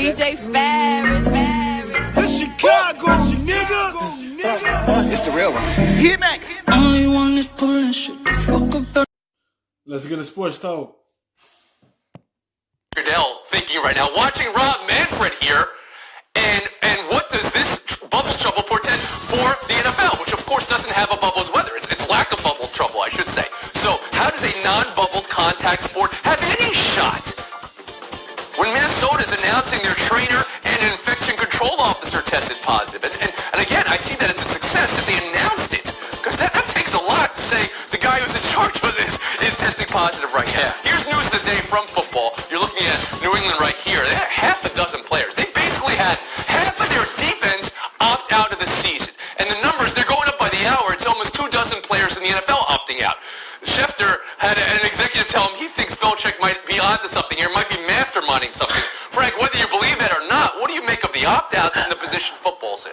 DJ Ferris. It's Chicago, nigga. It's the real one. Hit me. Only one is pulling shit the fuck up. Let's get a sports talk. Goodell thinking right now, watching Rob Manfred here, and what does this bubble trouble portend for the NFL, which of course doesn't have a bubbles weather. It's lack of bubble trouble, I should say. So how does a non-bubbled contact sport have any shot? When Minnesota's announcing their trainer and an infection control officer tested positive, and again, I see that as a success that they announced it, because that takes a lot to say the guy who's in charge of this is testing positive right now. Here's news of the day from football. You're looking at New England right here. They had half a dozen players. They basically had half of their defense opt out of the season. And the numbers, they're going up by the hour. It's almost 24 players in the NFL opting out. Schefter had an executive tell him he thinks Belichick might be onto something here, might be masterminding something. Frank, whether you believe that or not, what do you make of the opt-outs and the position football's in?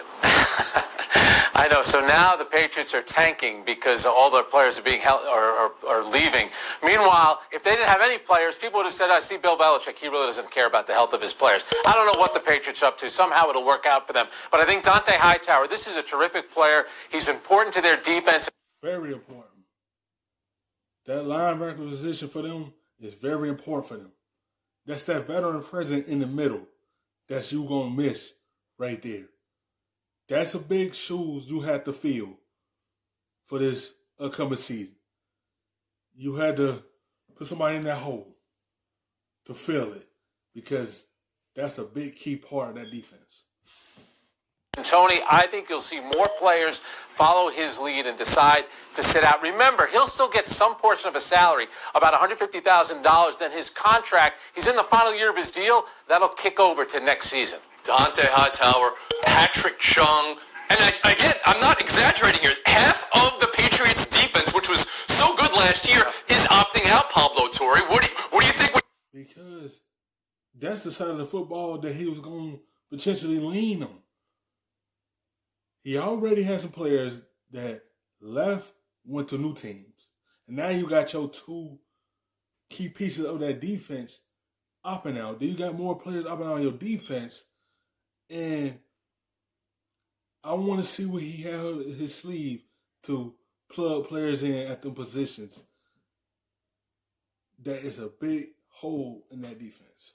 I know. So now the Patriots are tanking because all their players are being held are leaving. Meanwhile, if they didn't have any players, people would have said, I see Bill Belichick. He really doesn't care about the health of his players. I don't know what the Patriots are up to. Somehow it'll work out for them. But I think Dante Hightower, this is a terrific player. He's important to their defense. Very important. That linebacker position for them is very important for them. That's that veteran presence in the middle that you going to miss right there. That's a big shoes you have to fill for this upcoming season. You had to put somebody in that hole to fill it because that's a big key part of that defense. And Tony, I think you'll see more players follow his lead and decide to sit out. Remember, he'll still get some portion of a salary, about $150,000. Then his contract, he's in the final year of his deal, that'll kick over to next season. Dante Hightower, Patrick Chung, and again, I'm not exaggerating here. Half of the Patriots' defense, which was so good last year, is opting out. Pablo Torre, what do you think? Because that's the side of the football that he was going to potentially lean on. He already had some players that left, went to new teams, and now you got your two key pieces of that defense opting out. Then you got more players opting out on your defense. And I want to see what he had in his sleeve to plug players in at the positions. That is a big hole in that defense.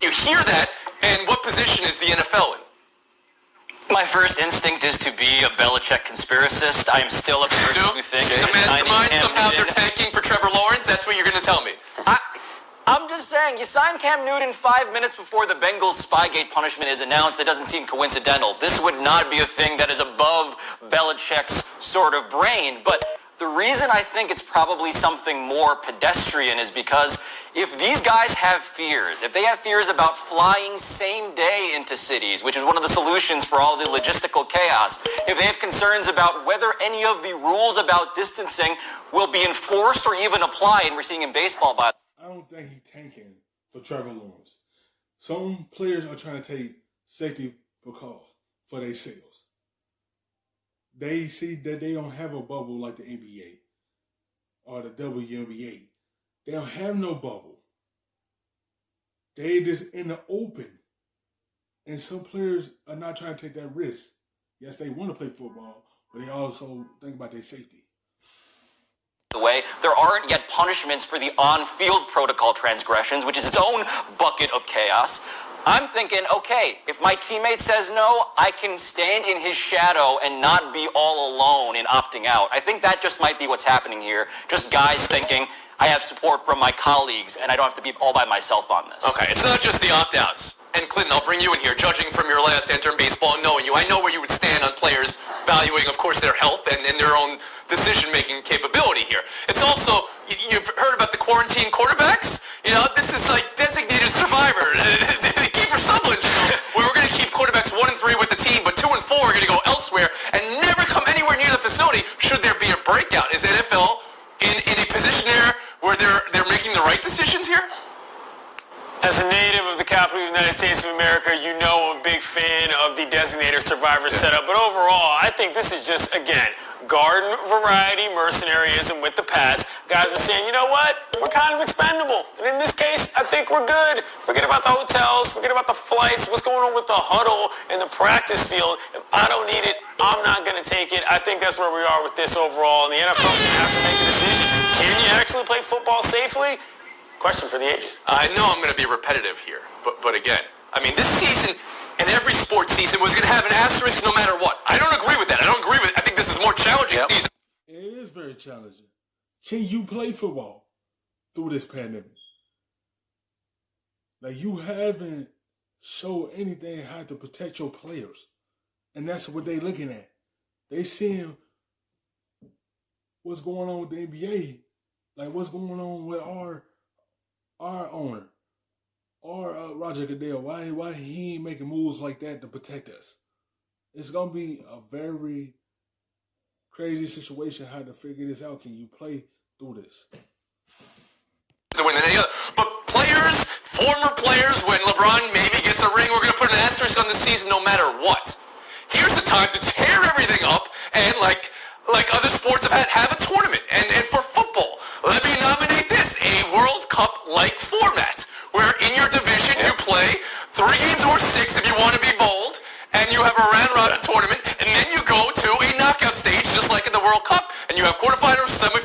You hear that, and what position is the NFL in? My first instinct is to be a Belichick conspiracist. I am still a person who thinks He's a mastermind. Somehow they're tanking for Trevor Lawrence. That's what you're going to tell me. I'm just saying, you signed Cam Newton 5 minutes before the Bengals Spygate punishment is announced. That doesn't seem coincidental. This would not be a thing that is above Belichick's sort of brain. But the reason I think it's probably something more pedestrian is because if these guys have fears, if they have fears about flying same day into cities, which is one of the solutions for all the logistical chaos, if they have concerns about whether any of the rules about distancing will be enforced or even applied, and we're seeing in baseball by I don't think he's tanking for Trevor Lawrence. Some players are trying to take safety precautions for themselves. They see that they don't have a bubble like the NBA or the WNBA. They don't have no bubble. They just in the open. And some players are not trying to take that risk. Yes, they want to play football, but they also think about their safety. the way, there aren't yet punishments for the on-field protocol transgressions, which is its own bucket of chaos. I'm thinking, okay, if my teammate says no, I can stand in his shadow and not be all alone in opting out. I think that just might be what's happening here. Just guys thinking, I have support from my colleagues and I don't have to be all by myself on this. Okay, it's not just the opt-outs. And Clinton, I'll bring you in here. Judging from your last enter in baseball and knowing you, I know where you would stand on players valuing, of course, their health and their own decision-making capability here. It's also, you've heard about the quarantine quarterbacks? You know, this is like designated survivor. Kiefer Sutherland, where we're going to keep quarterbacks 1 and 3 with the team, but 2 and 4 are going to go elsewhere and never come anywhere near the facility should there be a breakout. Is the NFL in a position there where they're making the right decisions here? As a native native of the capital of the United States of America, you know I'm a big fan of the designated survivor setup. But overall, I think this is just, again, garden variety mercenaryism with the Pats. Guys are saying, you know what? We're kind of expendable. And in this case, I think we're good. Forget about the hotels. Forget about the flights. What's going on with the huddle and the practice field? If I don't need it, I'm not going to take it. I think that's where we are with this overall. And the NFL has to make a decision. Can you actually play football safely? Question for the ages. I know I'm going to be repetitive here, but again, I mean, this season and every sports season was going to have an asterisk no matter what. I don't agree with that. I don't agree with it. I think this is more challenging season. It is very challenging. Can you play football through this pandemic? Like, you haven't showed anything how to protect your players. And that's what they looking at. They seeing what's going on with the NBA. Like, what's going on with our owner, or Roger Goodell. Why he ain't making moves like that to protect us? It's gonna be a very crazy situation how to figure this out. Can you play through this? But players, former players, when LeBron maybe gets a ring, we're gonna put an asterisk on the season no matter what. Here's the time to tear everything up and like other sports have a tournament. And for football, let me nominate this, a World Cup-like format, where in your division you play 3 games or 6 if you want to be bold, and you have a round-robin tournament, and then you go to a knockout stage just like in the World Cup, and you have quarterfinals, semifinals,